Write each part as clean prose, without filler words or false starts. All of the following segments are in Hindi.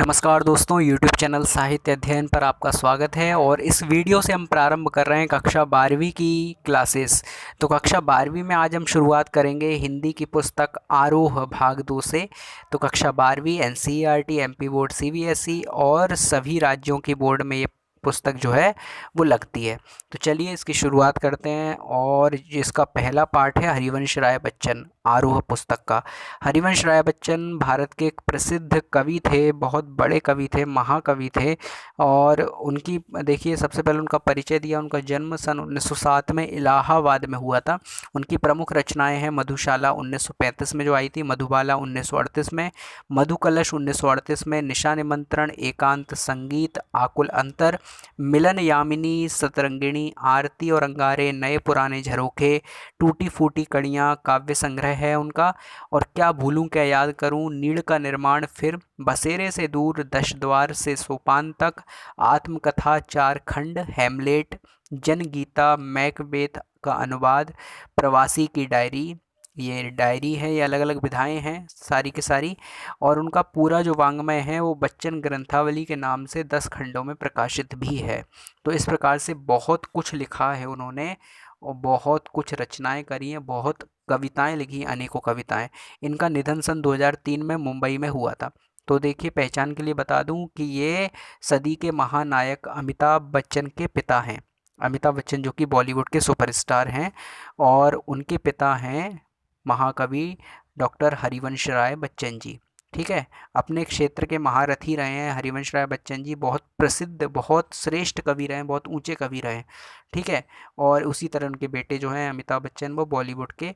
नमस्कार दोस्तों, YouTube चैनल साहित्य अध्ययन पर आपका स्वागत है। और इस वीडियो से हम प्रारंभ कर रहे हैं कक्षा 12वीं की क्लासेस। तो कक्षा 12वीं में आज हम शुरुआत करेंगे हिंदी की पुस्तक आरोह भाग 2 से। तो कक्षा 12वीं NCERT, MP बोर्ड, CBSE और सभी राज्यों की बोर्ड में ये पुस्तक जो है वो लगती है। तो चलिए इसकी शुरुआत करते हैं। और इसका पहला पार्ट है हरिवंश राय बच्चन, आरोह पुस्तक का। हरिवंश राय बच्चन भारत के एक प्रसिद्ध कवि थे, बहुत बड़े कवि थे, महाकवि थे। और उनकी देखिए, सबसे पहले उनका परिचय दिया। उनका जन्म सन 1907 में इलाहाबाद में हुआ था। उनकी प्रमुख रचनाएं हैं मधुशाला 1935 में जो आई थी, मधुबाला 1938 में, मधुकलश 1938 में, निशा निमंत्रण, एकांत संगीत, आकुल अंतर, मिलन यामिनी, सतरंगिणी, आरती और अंगारे, नए पुराने झरोखे, टूटी फूटी कड़ियाँ काव्य संग्रह है उनका। और क्या भूलूं क्या याद करूं, नीड़ का निर्माण फिर, बसेरे से दूर, दश द्वार से सोपान तक, आत्मकथा, चार खंड, हैमलेट, जनगीता, मैकबेथ का अनुवाद, प्रवासी की डायरी, ये डायरी है, ये अलग अलग विधाएं हैं सारी की सारी। और उनका पूरा जो वाङ्मय है वो बच्चन ग्रंथावली के नाम से 10 खंडों में प्रकाशित भी है। तो इस प्रकार से बहुत कुछ लिखा है उन्होंने और बहुत कुछ रचनाएं करी हैं, बहुत कविताएं लिखी, अनेकों कविताएं। इनका निधन सन 2003 में मुंबई में हुआ था। तो देखिए, पहचान के लिए बता दूं कि ये सदी के महानायक अमिताभ बच्चन के पिता हैं। अमिताभ बच्चन जो कि बॉलीवुड के सुपरस्टार हैं, और उनके पिता हैं महाकवि डॉक्टर हरिवंश राय बच्चन जी। ठीक है, अपने क्षेत्र के महारथी रहे हैं हरिवंश राय बच्चन जी, बहुत प्रसिद्ध, बहुत श्रेष्ठ कवि रहे हैं, बहुत ऊंचे कवि रहे हैं। ठीक है। और उसी तरह उनके बेटे जो हैं अमिताभ बच्चन, वो बॉलीवुड के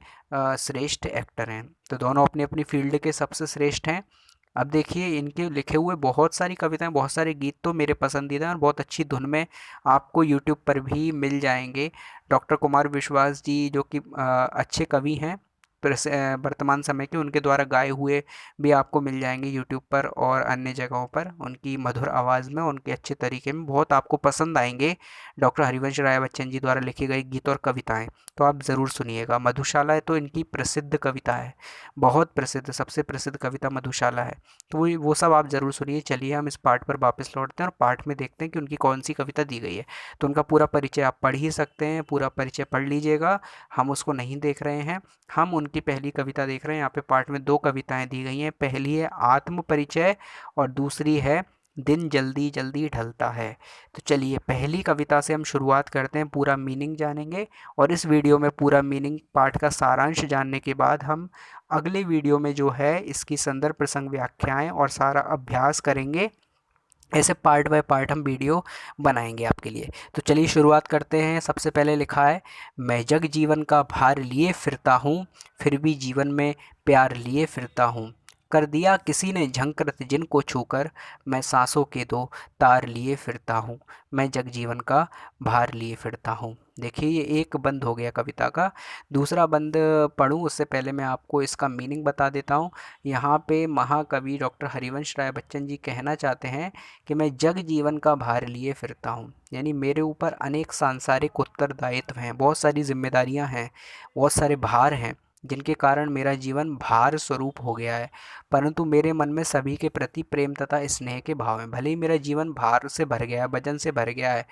श्रेष्ठ एक्टर हैं। तो दोनों अपनी अपनी फील्ड के सबसे श्रेष्ठ हैं। अब देखिए, इनके लिखे हुए बहुत सारी कविताएं, बहुत सारे गीत तो मेरे पसंदीदा हैं और बहुत अच्छी धुन में आपको यूट्यूब पर भी मिल जाएंगे। डॉक्टर कुमार विश्वास जी जो कि अच्छे कवि हैं, वर्तमान समय के, उनके द्वारा गाए हुए भी आपको मिल जाएंगे यूट्यूब पर और अन्य जगहों पर। उनकी मधुर आवाज़ में, उनके अच्छे तरीके में बहुत आपको पसंद आएंगे डॉक्टर हरिवंश राय बच्चन जी द्वारा लिखे गए गीत और कविताएं। तो आप ज़रूर सुनिएगा। मधुशाला तो इनकी प्रसिद्ध कविता है, बहुत प्रसिद्ध, सबसे प्रसिद्ध कविता मधुशाला है। तो वो सब आप ज़रूर सुनिए। चलिए हम इस पार्ट पर वापस लौटते हैं और पार्ट में देखते हैं कि उनकी कौन सी कविता दी गई है। तो उनका पूरा परिचय आप पढ़ ही सकते हैं, पूरा परिचय पढ़ लीजिएगा। हम उसको नहीं देख रहे हैं, हम उनकी पहली कविता देख रहे हैं। यहाँ पे पार्ट में 2 कविताएं दी गई हैं। पहली है आत्म परिचय और दूसरी है दिन जल्दी जल्दी ढलता है। तो चलिए पहली कविता से हम शुरुआत करते हैं, पूरा मीनिंग जानेंगे। और इस वीडियो में पूरा मीनिंग पाठ का सारांश जानने के बाद हम अगले वीडियो में जो है इसकी संदर्भ प्रसंग व्याख्याएं और सारा अभ्यास करेंगे। ऐसे पार्ट बाय पार्ट हम वीडियो बनाएंगे आपके लिए। तो चलिए शुरुआत करते हैं। सबसे पहले लिखा है, मैं जग जीवन का भार लिए फिरता हूँ, फिर भी जीवन में प्यार लिए फिरता हूँ। कर दिया किसी ने झंकृत जिनको छूकर, मैं सांसों के 2 तार लिए फिरता हूँ। मैं जग जीवन का भार लिए फिरता हूँ। देखिए, ये एक बंद हो गया कविता का। दूसरा बंद पढ़ूँ उससे पहले मैं आपको इसका मीनिंग बता देता हूँ। यहाँ पे महाकवि डॉक्टर हरिवंश राय बच्चन जी कहना चाहते हैं कि मैं जग जीवन का भार लिए फिरता हूँ, यानी मेरे ऊपर अनेक सांसारिक उत्तरदायित्व हैं, बहुत सारी जिम्मेदारियाँ हैं, बहुत सारे भार हैं, जिनके कारण मेरा जीवन भार स्वरूप हो गया है। परंतु मेरे मन में सभी के प्रति प्रेम तथा स्नेह के भाव हैं। भले ही मेरा जीवन भार से भर गया है, वजन से भर गया है,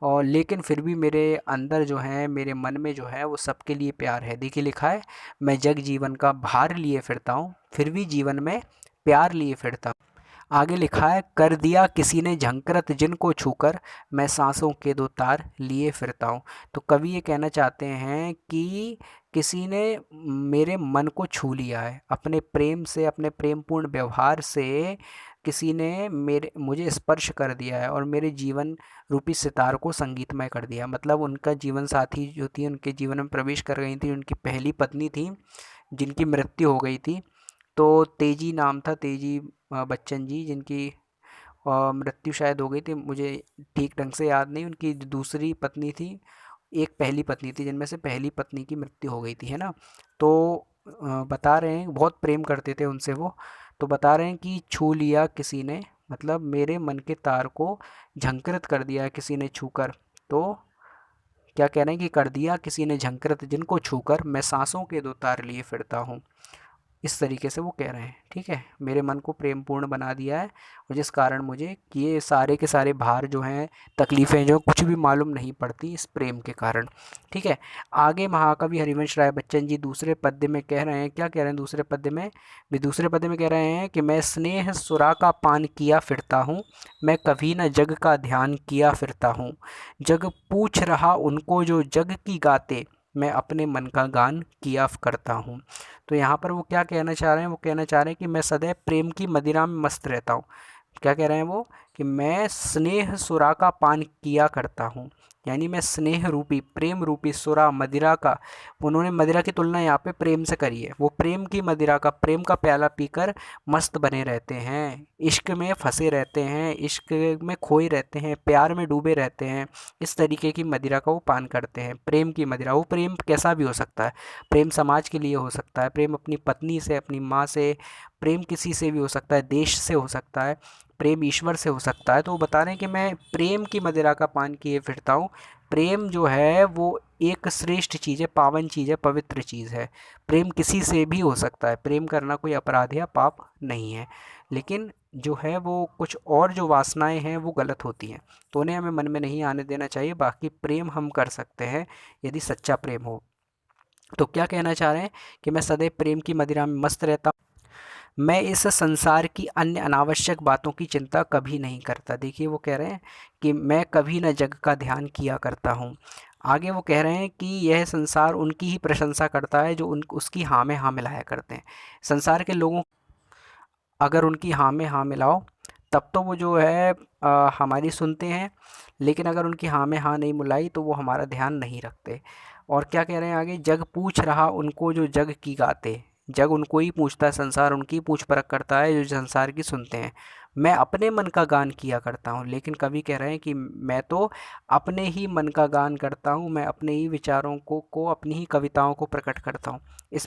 और लेकिन फिर भी मेरे अंदर जो है, मेरे मन में जो है वो सबके लिए प्यार है। देखिए लिखा है, मैं जग जीवन का भार लिए फिरता हूँ, फिर भी जीवन में प्यार लिए फिरता हूँ। आगे लिखा है, कर दिया किसी ने झंकृत जिनको छूकर, मैं सांसों के 2 तार लिए फिरता हूँ। तो कवि ये कहना चाहते हैं कि किसी ने मेरे मन को छू लिया है, अपने प्रेम से, अपने प्रेमपूर्ण व्यवहार से किसी ने मेरे मुझे स्पर्श कर दिया है और मेरे जीवन रूपी सितार को संगीतमय कर दिया। मतलब उनका जीवन साथी जो थी, उनके जीवन में प्रवेश कर गई थी, उनकी पहली पत्नी थी जिनकी मृत्यु हो गई थी। तो तेजी नाम था, तेजी बच्चन जी, जिनकी मृत्यु शायद हो गई थी, मुझे ठीक ढंग से याद नहीं। उनकी जो दूसरी पत्नी थी, एक पहली पत्नी थी, जिनमें से पहली पत्नी की मृत्यु हो गई थी, है ना। तो बता रहे हैं बहुत प्रेम करते थे उनसे वो। तो बता रहे हैं कि छू लिया किसी ने, मतलब मेरे मन के तार को झंकृत कर दिया किसी ने छूकर। तो क्या कह रहे हैं कि कर दिया किसी ने झंकृत जिनको छूकर, मैं सांसों के 2 तार लिए फिरता हूँ। इस तरीके से वो कह रहे हैं। ठीक है, मेरे मन को प्रेम पूर्ण बना दिया है, और जिस कारण मुझे कि ये सारे के सारे भार जो हैं, तकलीफ़ें जो कुछ भी मालूम नहीं पड़ती इस प्रेम के कारण। ठीक है, आगे महाकवि हरिवंश राय बच्चन जी दूसरे पद्य में कह रहे हैं, क्या कह रहे हैं दूसरे पद्य में भी, दूसरे पद्य में कह रहे हैं कि मैं स्नेह सुरा का पान किया फिरता हूँ, मैं कभी न जग का ध्यान किया फिरता हूँ, जग पूछ रहा उनको जो जग की गाते, मैं अपने मन का गान किया करता हूँ। तो यहाँ पर वो क्या कहना चाह रहे हैं, वो कहना चाह रहे हैं कि मैं सदैव प्रेम की मदिरा में मस्त रहता हूँ। क्या कह रहे हैं वो, कि मैं स्नेह सुरा का पान किया करता हूँ, यानी मैं स्नेह रूपी प्रेम रूपी सुरा मदिरा का, उन्होंने मदिरा की तुलना यहाँ पे प्रेम से करी है, वो प्रेम की मदिरा का, प्रेम का प्याला पीकर मस्त बने रहते हैं, इश्क में फंसे रहते हैं, इश्क में खोए रहते हैं, प्यार में डूबे रहते हैं। इस तरीके की मदिरा का वो पान करते हैं, प्रेम की मदिरा। वो प्रेम कैसा भी हो सकता है, प्रेम समाज के लिए हो सकता है, प्रेम अपनी पत्नी से, अपनी माँ से, प्रेम किसी से भी हो सकता है, देश से हो सकता है, प्रेम ईश्वर से हो सकता है। तो वो बता रहे हैं कि मैं प्रेम की मदिरा का पान किए फिरता हूँ। प्रेम जो है वो एक श्रेष्ठ चीज़ है, पावन चीज़ है, पवित्र चीज़ है। प्रेम किसी से भी हो सकता है, प्रेम करना कोई अपराध या पाप नहीं है, लेकिन जो है वो कुछ और जो वासनाएं हैं वो गलत होती हैं, तो उन्हें हमें मन में नहीं आने देना चाहिए। बाकी प्रेम हम कर सकते हैं यदि सच्चा प्रेम हो। तो क्या कहना चाह रहे हैं कि मैं सदैव प्रेम की मदिरा में मस्त रहता हूँ, मैं इस संसार की अन्य अनावश्यक बातों की चिंता कभी नहीं करता। देखिए वो कह रहे हैं कि मैं कभी न जग का ध्यान किया करता हूँ। आगे वो कह रहे हैं कि यह संसार उनकी ही प्रशंसा करता है जो उन उसकी हाँ में हाँ मिलाया करते हैं। संसार के लोगों, अगर उनकी हाँ में हाँ मिलाओ तब तो वो जो है हमारी सुनते हैं, लेकिन अगर उनकी हाँ में हाँ नहीं मिलाई तो वो हमारा ध्यान नहीं रखते। और क्या कह रहे हैं आगे, जग पूछ रहा उनको जो जग की गाते, जग उनको ही पूछता है, संसार उनकी पूछ परख करता है जो संसार की सुनते हैं। मैं अपने मन का गान किया करता हूँ, लेकिन कवि कह रहे हैं कि मैं तो अपने ही मन का गान करता हूँ, मैं अपने ही विचारों को अपनी ही कविताओं को प्रकट करता हूँ। इस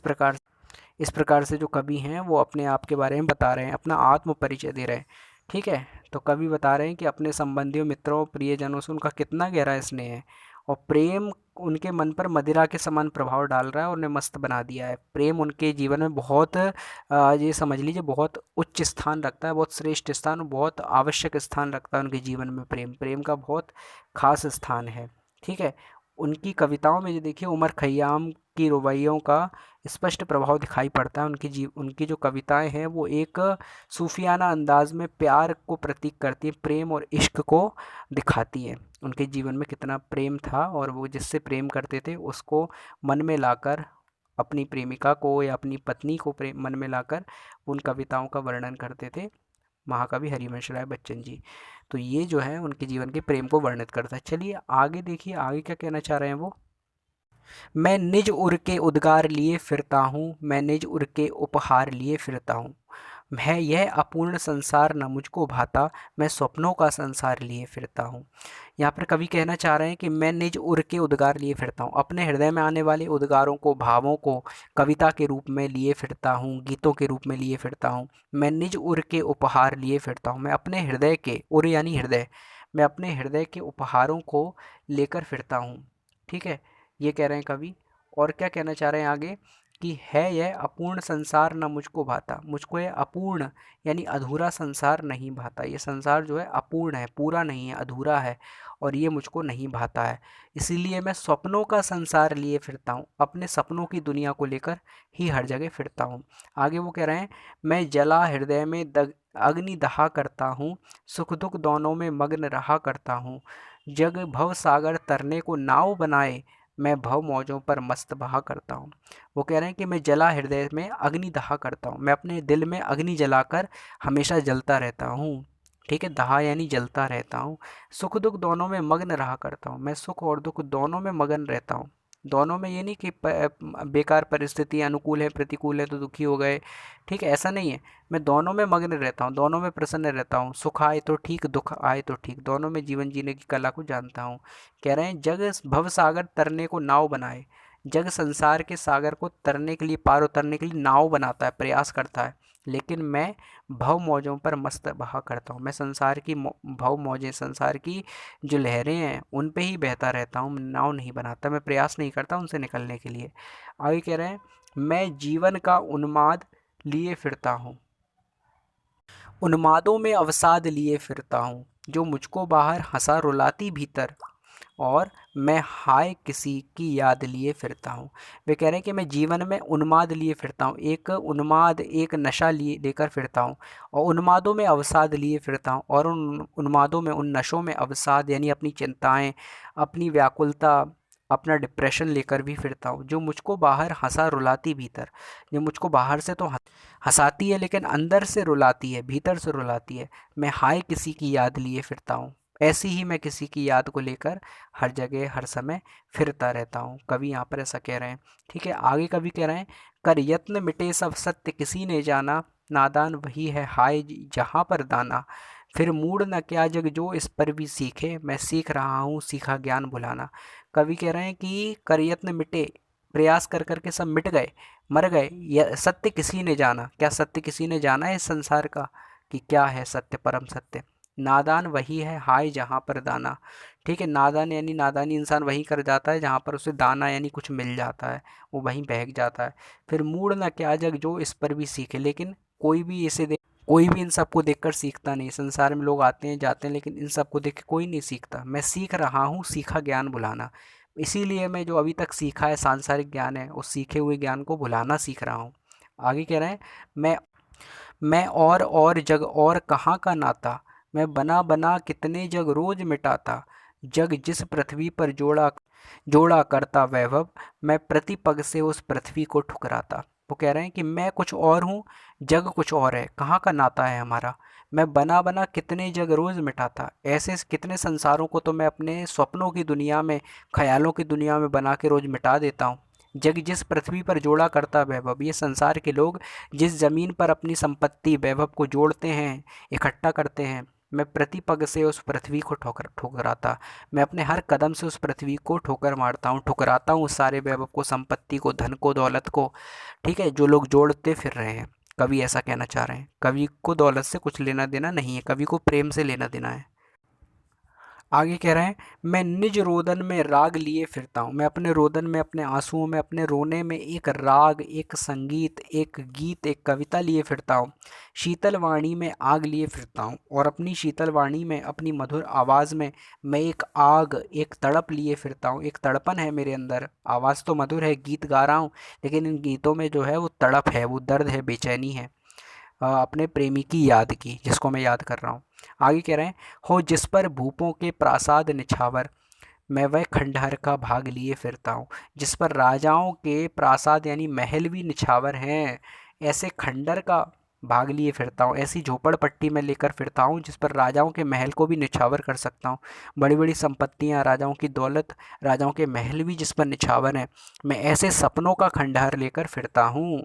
प्रकार से जो कवि हैं वो अपने आप के बारे में बता रहे हैं, अपना आत्म परिचय दे रहे हैं। ठीक है, तो कवि बता रहे हैं कि अपने संबंधियों, मित्रों, प्रियजनों से उनका कितना गहरा स्नेह है, और प्रेम उनके मन पर मदिरा के समान प्रभाव डाल रहा है और उन्हें मस्त बना दिया है। प्रेम उनके जीवन में बहुत ये समझ लीजिए बहुत उच्च स्थान रखता है, बहुत श्रेष्ठ स्थान, बहुत आवश्यक स्थान रखता है उनके जीवन में। प्रेम प्रेम का बहुत खास स्थान है। ठीक है, उनकी कविताओं में जो देखिए उमर खयाम की रुबाइयों का स्पष्ट प्रभाव दिखाई पड़ता है। उनकी जो कविताएं हैं वो एक सूफियाना अंदाज में प्यार को प्रतीक करती हैं, प्रेम और इश्क को दिखाती हैं। उनके जीवन में कितना प्रेम था, और वो जिससे प्रेम करते थे उसको मन में लाकर, अपनी प्रेमिका को या अपनी पत्नी को प्रेम मन में लाकर उन कविताओं का वर्णन करते थे महाकवि हरिवंश राय बच्चन जी। तो ये जो है उनके जीवन के प्रेम को वर्णित करता है। चलिए आगे देखिए, आगे क्या कहना चाह रहे हैं वो, मैं निज उर के उद्गार लिए फिरता हूँ, मैं निज उर के उपहार लिए फिरता हूँ, मैं यह अपूर्ण संसार न मुझको भाता, मैं स्वप्नों का संसार लिए फिरता हूँ। यहाँ पर कवि कहना चाह रहे हैं कि मैं निज उर के उद्गार लिए फिरता हूँ, अपने हृदय में आने वाले उद्गारों को, भावों को कविता के रूप में लिए फिरता हूँ, गीतों के रूप में लिए फिरता हूँ। मैं निज उर के उपहार लिए फिरता हूँ, मैं अपने हृदय के, उर यानी हृदय, मैं अपने हृदय के उपहारों को लेकर फिरता हूँ। ठीक है, ये कह रहे हैं कवि। और क्या कहना चाह रहे हैं आगे, कि है यह अपूर्ण संसार न मुझको भाता, मुझको यह अपूर्ण यानी अधूरा संसार नहीं भाता। ये संसार जो है अपूर्ण है, पूरा नहीं है, अधूरा है, और ये मुझको नहीं भाता है। इसीलिए मैं स्वप्नों का संसार लिए फिरता हूँ, अपने सपनों की दुनिया को लेकर ही हर जगह फिरता हूँ। आगे वो कह रहे हैं, मैं जला हृदय में अग्नि दहा करता हूँ, सुख दुख दोनों में मग्न रहा करता हूँ, जग भव सागर तरने को नाव बनाए, मैं भव मौजों पर मस्त बहा करता हूँ। वो कह रहे हैं कि मैं जला हृदय में अग्नि दहा करता हूँ, मैं अपने दिल में अग्नि जलाकर हमेशा जलता रहता हूँ। ठीक है, दहा यानी जलता रहता हूँ। सुख दुख दोनों में मग्न रहा करता हूँ, मैं सुख और दुख दोनों में मगन रहता हूँ। दोनों में, ये नहीं कि बेकार परिस्थिति अनुकूल है प्रतिकूल है तो दुखी हो गए। ठीक है, ऐसा नहीं है, मैं दोनों में मग्न रहता हूँ, दोनों में प्रसन्न रहता हूँ, सुख आए तो ठीक, दुख आए तो ठीक, दोनों में जीवन जीने की कला को जानता हूँ। कह रहे हैं जग भव सागर तरने को नाव बनाए, जग संसार के सागर को तरने के लिए, पार उतरने के लिए नाव बनाता है, प्रयास करता है, लेकिन मैं भव मौजों पर मस्त बहा करता हूँ। मैं संसार की भव मौजें, संसार की जो लहरें हैं उन पे ही बहता रहता हूँ, नाव नहीं बनाता, मैं प्रयास नहीं करता उनसे निकलने के लिए। आगे कह रहे हैं, मैं जीवन का उन्माद लिए फिरता हूँ, उन्मादों में अवसाद लिए फिरता हूँ, जो मुझको बाहर हंसा रुलाती भीतर, और मैं हाय किसी की याद लिए फिरता हूँ। वे कह रहे हैं कि मैं जीवन में उन्माद लिए फिरता हूँ, एक उन्माद, एक नशा लिए लेकर फिरता हूँ, और उन्मादों में अवसाद लिए फिरता हूँ, और उन उन्मादों में, उन नशों में अवसाद यानी अपनी चिंताएं, अपनी व्याकुलता, अपना डिप्रेशन लेकर भी फिरता हूँ, जो मुझको बाहर हंसा रुलाती भीतर, जो मुझको बाहर से तो हंसाती है लेकिन अंदर से रुलाती है, भीतर से रुलाती है। मैं हाय किसी की याद लिए फिरता हूँ, ऐसी ही मैं किसी की याद को लेकर हर जगह हर समय फिरता रहता हूँ। कवि यहाँ पर ऐसा कह रहे हैं। ठीक है, आगे कवि कह रहे हैं, कर यत्न मिटे सब सत्य किसी ने जाना, नादान वही है हाय जहाँ पर दाना, फिर मूड न क्या जग जो इस पर भी सीखे, मैं सीख रहा हूँ सीखा ज्ञान भुलाना। कवि कह रहे हैं कि कर यत्न मिटे, प्रयास कर करके सब मिट गए, मर गए, यह सत्य किसी ने जाना, क्या सत्य किसी ने जाना है इस संसार का, कि क्या है सत्य, परम सत्य। नादान वही है हाय जहाँ पर दाना। ठीक है, नादान यानी नादानी इंसान वही कर जाता है जहाँ पर उसे दाना यानी कुछ मिल जाता है, वो वहीं बहक जाता है। फिर मूड ना क्या जग जो इस पर भी सीखे, लेकिन कोई भी इन सबको देखकर सीखता नहीं। संसार में लोग आते हैं जाते हैं, लेकिन इन सबको देख के कोई नहीं सीखता। मैं सीख रहा हूँ सीखा ज्ञान भुलाना, इसीलिए मैं जो अभी तक सीखा है सांसारिक ज्ञान है, उस सीखे हुए ज्ञान को भुलाना सीख रहा हूँ। आगे कह रहे हैं, मैं मैं और जग और कहाँ का नाता, मैं बना बना कितने जग रोज मिटाता, जग जिस पृथ्वी पर जोड़ा जोड़ा करता वैभव, मैं प्रति पग से उस पृथ्वी को ठुकराता। वो कह रहे हैं कि मैं कुछ और हूँ, जग कुछ और है, कहाँ का नाता है हमारा। मैं बना बना कितने जग रोज मिटाता, ऐसे कितने संसारों को तो मैं अपने स्वप्नों की दुनिया में, ख्यालों की दुनिया में बना के रोज मिटा देता हूँ। जग जिस पृथ्वी पर जोड़ा करता वैभव, ये संसार के लोग जिस ज़मीन पर अपनी संपत्ति वैभव को जोड़ते हैं, इकट्ठा करते हैं, मैं प्रति पग से उस पृथ्वी को ठुकराता, मैं अपने हर कदम से उस पृथ्वी को ठोकर मारता हूँ, ठुकराता हूँ उस सारे वैभव को, संपत्ति को, धन को, दौलत को। ठीक है, जो लोग जोड़ते फिर रहे हैं। कवि ऐसा कहना चाह रहे हैं, कवि को दौलत से कुछ लेना देना नहीं है, कवि को प्रेम से लेना देना है। आगे कह रहे हैं, मैं निज रोदन में राग लिए फिरता हूँ, मैं अपने रोदन में, अपने आंसुओं में, अपने रोने में एक राग, एक संगीत, एक गीत, एक कविता लिए फिरता हूँ। शीतल वाणी में आग लिए फिरता हूँ, और अपनी शीतल वाणी में, अपनी मधुर आवाज़ में मैं एक आग, एक तड़प लिए फिरता हूँ। एक तड़पन है मेरे अंदर, आवाज़ तो मधुर है, गीत गा रहा हूँ, लेकिन इन गीतों में जो है वो तड़प है, वो दर्द है, बेचैनी है, अपने प्रेमी की याद की, जिसको मैं याद कर रहा हूँ। आगे कह रहे हैं, हो जिस पर भूपों के प्रासाद निछावर, मैं वह खंडहर का भाग लिए फिरता हूँ। जिस पर राजाओं के प्रासाद यानी महल भी निछावर हैं, ऐसे खंडर का भाग लिए फिरता हूँ, ऐसी झोपड़पट्टी में लेकर फिरता हूँ जिस पर राजाओं के महल को भी निछावर कर सकता हूँ। बड़ी बड़ी संपत्तियाँ, राजाओं की दौलत, राजाओं के महल भी जिस पर निछावर हैं, मैं ऐसे सपनों का खंडहर लेकर फिरता हूँ।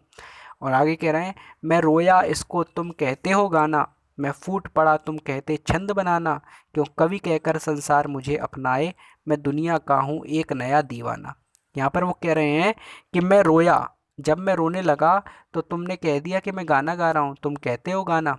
और आगे कह रहे हैं, मैं रोया इसको तुम कहते हो गाना, मैं फूट पड़ा तुम कहते छंद बनाना, क्यों कवि कहकर संसार मुझे अपनाए, मैं दुनिया का हूँ एक नया दीवाना। यहाँ पर वो कह रहे हैं कि मैं रोया, जब मैं रोने लगा तो तुमने कह दिया कि मैं गाना गा रहा हूँ, तुम कहते हो गाना।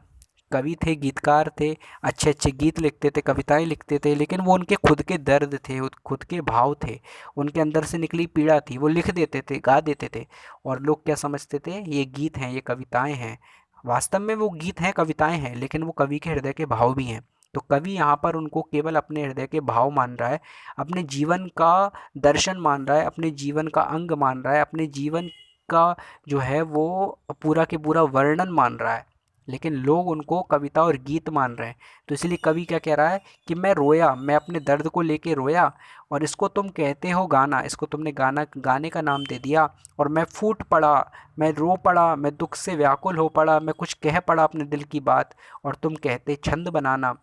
कवि थे, गीतकार थे, अच्छे अच्छे गीत लिखते थे, कविताएं लिखते थे, लेकिन वो उनके खुद के दर्द थे, खुद के भाव थे, उनके अंदर से निकली पीड़ा थी, वो लिख देते थे, गा देते थे, और लोग क्या समझते थे, ये गीत हैं, ये कविताएं हैं। वास्तव में वो गीत हैं, कविताएं हैं, लेकिन वो कवि के हृदय के भाव भी हैं। तो कवि यहाँ पर उनको केवल अपने हृदय के भाव मान रहा है, अपने जीवन का दर्शन मान रहा है, अपने जीवन का अंग मान रहा है, अपने जीवन का जो है वो पूरा के पूरा वर्णन मान रहा है, लेकिन लोग उनको कविता और गीत मान रहे हैं। तो इसलिए कवि क्या कह रहा है कि मैं रोया, मैं अपने दर्द को लेके रोया, और इसको तुम कहते हो गाना, इसको तुमने गाना, गाने का नाम दे दिया, और मैं फूट पड़ा, मैं रो पड़ा, मैं दुख से व्याकुल हो पड़ा, मैं कुछ कह पड़ा अपने दिल की बात, और तुम कहते छंद बनाना,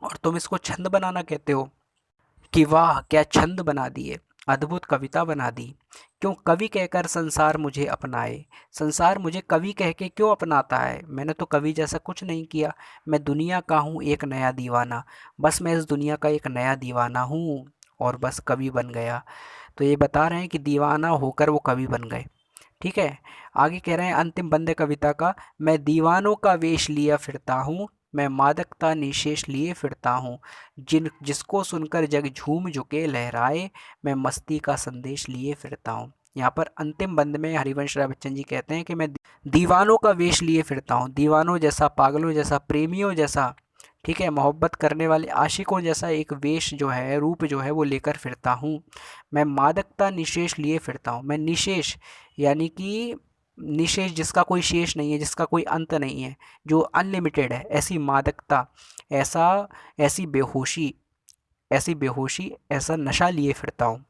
और तुम इसको छंद बनाना कहते हो, कि वाह क्या छंद बना दिए, अद्भुत कविता बना दी। क्यों कवि कहकर संसार मुझे अपनाए, संसार मुझे कवि कह के क्यों अपनाता है, मैंने तो कवि जैसा कुछ नहीं किया, मैं दुनिया का हूँ एक नया दीवाना, बस मैं इस दुनिया का एक नया दीवाना हूँ, और बस कवि बन गया। तो ये बता रहे हैं कि दीवाना होकर वो कवि बन गए। ठीक है, आगे कह रहे हैं अंतिम बंद है कविता का, मैं दीवानों का वेश लिया फिरता हूँ, मैं मादकता निशेष लिए फिरता हूँ, जिसको सुनकर जग झूम झुके लहराए, मैं मस्ती का संदेश लिए फिरता हूँ। यहाँ पर अंतिम बंद में हरिवंश राय बच्चन जी कहते हैं कि मैं दीवानों का वेश लिए फिरता हूँ, दीवानों जैसा, पागलों जैसा, प्रेमियों जैसा, ठीक है, मोहब्बत करने वाले आशिकों जैसा एक वेश जो है, रूप जो है वो लेकर फिरता हूँ। मैं मादकता निशेष लिए फिरता हूँ। मैं निशेष यानी कि निशेष जिसका कोई शेष नहीं है, जिसका कोई अंत नहीं है, जो अनलिमिटेड है, ऐसी मादकता, ऐसा ऐसी बेहोशी, ऐसा नशा लिए फिरता हूँ।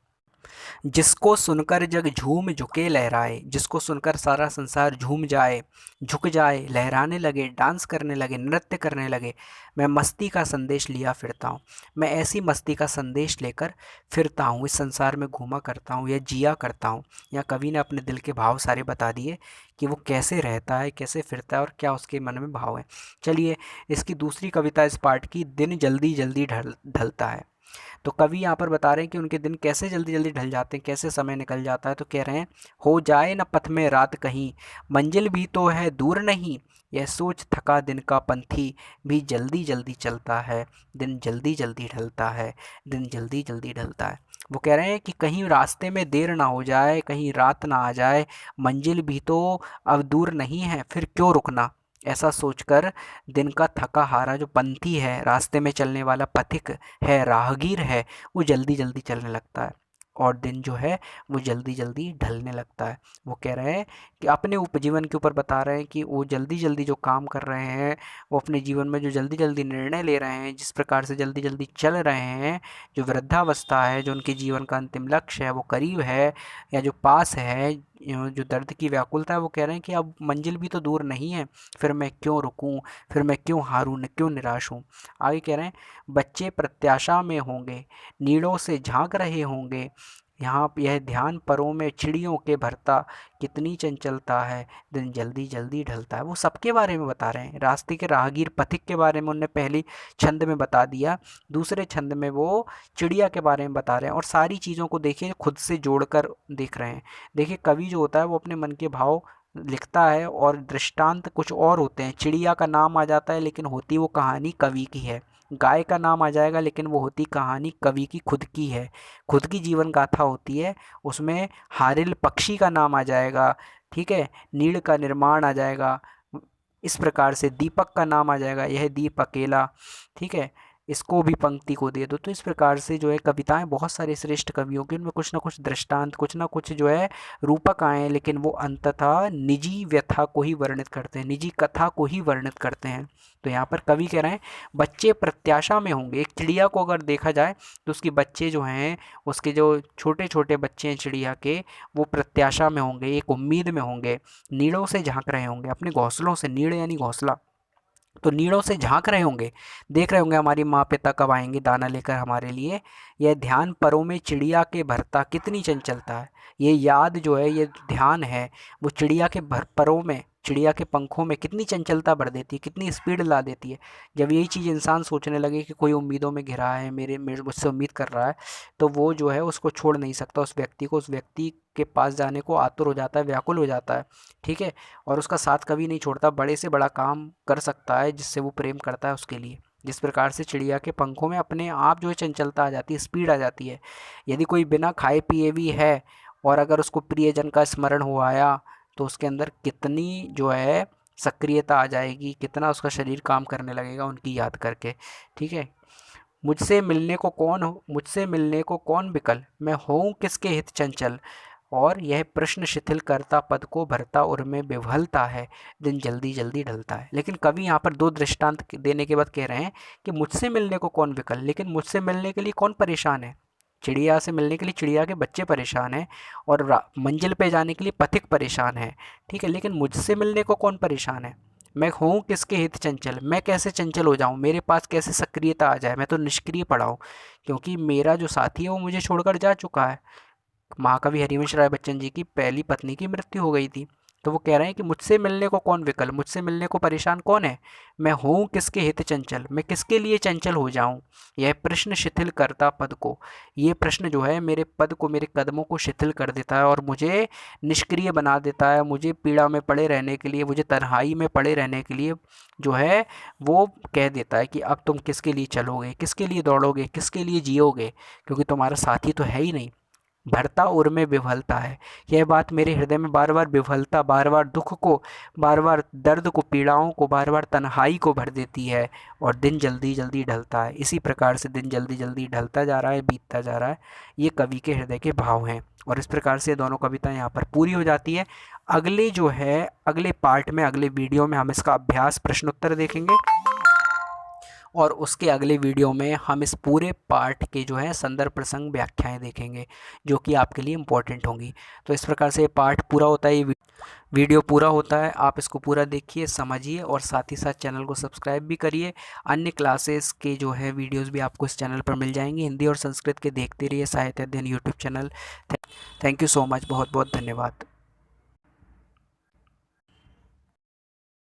जिसको सुनकर जग झूम झुके लहराए, जिसको सुनकर सारा संसार झूम जाए, झुक जाए, लहराने लगे, डांस करने लगे, नृत्य करने लगे। मैं मस्ती का संदेश लिया फिरता हूँ। मैं ऐसी मस्ती का संदेश लेकर फिरता हूँ, इस संसार में घूमा करता हूँ या जिया करता हूँ। या कवि ने अपने दिल के भाव सारे बता दिए कि वो कैसे रहता है, कैसे फिरता है और क्या उसके मन में भाव है। चलिए, इसकी दूसरी कविता इस पार्ट की, दिन जल्दी जल्दी ढलता है। तो कवि यहाँ पर बता रहे हैं कि उनके दिन कैसे जल्दी जल्दी ढल जाते हैं, कैसे समय निकल जाता है। तो कह रहे हैं, हो जाए न पथ में रात कहीं, मंजिल भी तो है दूर नहीं, यह सोच थका दिन का पंथी भी जल्दी जल्दी चलता है, दिन जल्दी जल्दी ढलता है, दिन जल्दी जल्दी ढलता है। वो कह रहे हैं कि कहीं रास्ते में देर ना हो जाए, कहीं रात ना आ जाए, मंजिल भी तो अब दूर नहीं है, फिर क्यों रुकना। ऐसा सोचकर दिन का थका हारा जो पंथी है, रास्ते में चलने वाला पथिक है, राहगीर है, वो जल्दी जल्दी चलने लगता है और दिन जो है वो जल्दी जल्दी ढलने लगता है। वो कह रहे हैं कि अपने उपजीवन के ऊपर बता रहे हैं कि वो जल्दी जल्दी जो काम कर रहे हैं, वो अपने जीवन में जो जल्दी जल्दी निर्णय ले रहे हैं, जिस प्रकार से जल्दी जल्दी चल रहे हैं, जो वृद्धावस्था है, जो उनके जीवन का अंतिम लक्ष्य है, वो करीब है या जो पास है, जो दर्द की व्याकुलता है, वो कह रहे हैं कि अब मंजिल भी तो दूर नहीं है, फिर मैं क्यों रुकूं, फिर मैं क्यों हारूं, क्यों निराश हूं। आगे कह रहे हैं, बच्चे प्रत्याशा में होंगे, नीड़ों से झांक रहे होंगे, यहाँ यह ध्यान परों में चिड़ियों के भरता, कितनी चंचलता है, दिन जल्दी जल्दी ढलता है। वो सबके बारे में बता रहे हैं, रास्ते के राहगीर पथिक के बारे में उनने पहली छंद में बता दिया, दूसरे छंद में वो चिड़िया के बारे में बता रहे हैं और सारी चीज़ों को देखिए खुद से जोड़कर देख रहे हैं। देखिए, कवि जो होता है वो अपने मन के भाव लिखता है और दृष्टांत कुछ और होते हैं। चिड़िया का नाम आ जाता है लेकिन होती वो कहानी कवि की है, गाय का नाम आ जाएगा लेकिन वो होती कहानी कवि की खुद की है, खुद की जीवन गाथा होती है। उसमें हारिल पक्षी का नाम आ जाएगा, ठीक है, नीड़ का निर्माण आ जाएगा, इस प्रकार से दीपक का नाम आ जाएगा, यह दीप अकेला, ठीक है, इसको भी पंक्ति को दे दो। तो इस प्रकार से जो है कविताएं बहुत सारे श्रेष्ठ कवियों की, उनमें कुछ ना कुछ दृष्टांत, कुछ ना कुछ जो है रूपक आए हैं, लेकिन वो अंततः निजी व्यथा को ही वर्णित करते हैं, निजी कथा को ही वर्णित करते हैं। तो यहाँ पर कवि कह रहे हैं, बच्चे प्रत्याशा में होंगे। एक चिड़िया को अगर देखा जाए तो उसके बच्चे जो हैं, उसके जो छोटे छोटे बच्चे हैं चिड़िया के, वो प्रत्याशा में होंगे, एक उम्मीद में होंगे, नीड़ों से झांक रहे होंगे, अपने घोंसलों से, नीड़ यानी घोंसला, तो नीड़ों से झांक रहे होंगे, देख रहे होंगे हमारी माँ पिता कब आएंगे दाना लेकर हमारे लिए। यह ध्यान परों में चिड़िया के भरता, कितनी चंचलता है। ये याद जो है, ये ध्यान है, वो चिड़िया के परों में, चिड़िया के पंखों में कितनी चंचलता भर देती है, कितनी स्पीड ला देती है। जब यही चीज़ इंसान सोचने लगे कि कोई उम्मीदों में घिरा है, मेरे मेरे मुझसे उम्मीद कर रहा है, तो वो जो है उसको छोड़ नहीं सकता, उस व्यक्ति को, उस व्यक्ति के पास जाने को आतुर हो जाता है, व्याकुल हो जाता है, ठीक है, और उसका साथ कभी नहीं छोड़ता, बड़े से बड़ा काम कर सकता है जिससे वो प्रेम करता है उसके लिए। जिस प्रकार से चिड़िया के पंखों में अपने आप जो है चंचलता आ जाती है, स्पीड आ जाती है। यदि कोई बिना खाए पिए भी है और अगर उसको प्रियजन का स्मरण हो आया, तो उसके अंदर कितनी जो है सक्रियता आ जाएगी, कितना उसका शरीर काम करने लगेगा उनकी याद करके, ठीक है। मुझसे मिलने को कौन विकल, मैं हूँ किसके हित चंचल, और यह प्रश्न शिथिल करता पद को भरता और में विवहलता है, दिन जल्दी जल्दी ढलता है। लेकिन कवि यहाँ पर दो दृष्टांत देने के बाद कह रहे हैं कि मुझसे मिलने को कौन विकल, लेकिन मुझसे मिलने के लिए कौन परेशान है। चिड़िया से मिलने के लिए चिड़िया के बच्चे परेशान हैं और मंजिल पे जाने के लिए पथिक परेशान है, ठीक है, लेकिन मुझसे मिलने को कौन परेशान है। मैं हूँ किसके हित चंचल, मैं कैसे चंचल हो जाऊँ, मेरे पास कैसे सक्रियता आ जाए, मैं तो निष्क्रिय पड़ा हूँ, क्योंकि मेरा जो साथी है वो मुझे छोड़कर जा चुका है। महाकवि हरिवंश राय बच्चन जी की पहली पत्नी की मृत्यु हो गई थी। तो वो कह रहे हैं कि मुझसे मिलने को कौन विकल, मुझसे मिलने को परेशान कौन है, मैं हूँ किसके हित चंचल, मैं किसके लिए चंचल हो जाऊँ। यह प्रश्न शिथिल करता पद को, ये प्रश्न जो है मेरे पद को, मेरे कदमों को शिथिल कर देता है और मुझे निष्क्रिय बना देता है, मुझे पीड़ा में पड़े रहने के लिए, मुझे तन्हाई में पड़े रहने के लिए जो है वो कह देता है कि अब तुम किसके लिए चलोगे, किसके लिए दौड़ोगे, किसके लिए जियोगे, क्योंकि तुम्हारा साथी तो है ही नहीं। भरता उर में विफलता है। यह बात मेरे हृदय में बार बार विफलता, बार बार दुख को, बार बार दर्द को, पीड़ाओं को, बार बार तन्हाई को भर देती है और दिन जल्दी जल्दी ढलता है। इसी प्रकार से दिन जल्दी जल्दी ढलता जा रहा है, बीतता जा रहा है। ये कवि के हृदय के भाव हैं और इस प्रकार से दोनों कविताएं यहाँ पर पूरी हो जाती है। अगले जो है अगले पार्ट में, अगले वीडियो में हम इसका अभ्यास प्रश्नोत्तर देखेंगे और उसके अगले वीडियो में हम इस पूरे पार्ट के जो है संदर्भ प्रसंग व्याख्याएं देखेंगे जो कि आपके लिए इम्पोर्टेंट होंगी। तो इस प्रकार से ये पार्ट पूरा होता है, ये वीडियो पूरा होता है। आप इसको पूरा देखिए, समझिए और साथ ही साथ चैनल को सब्सक्राइब भी करिए। अन्य क्लासेस के जो है वीडियोस भी आपको इस चैनल पर मिल जाएंगे। हिंदी और संस्कृत के देखते रहिए साहित्य अध्ययन YouTube channel. Thank you so much, बहुत बहुत धन्यवाद।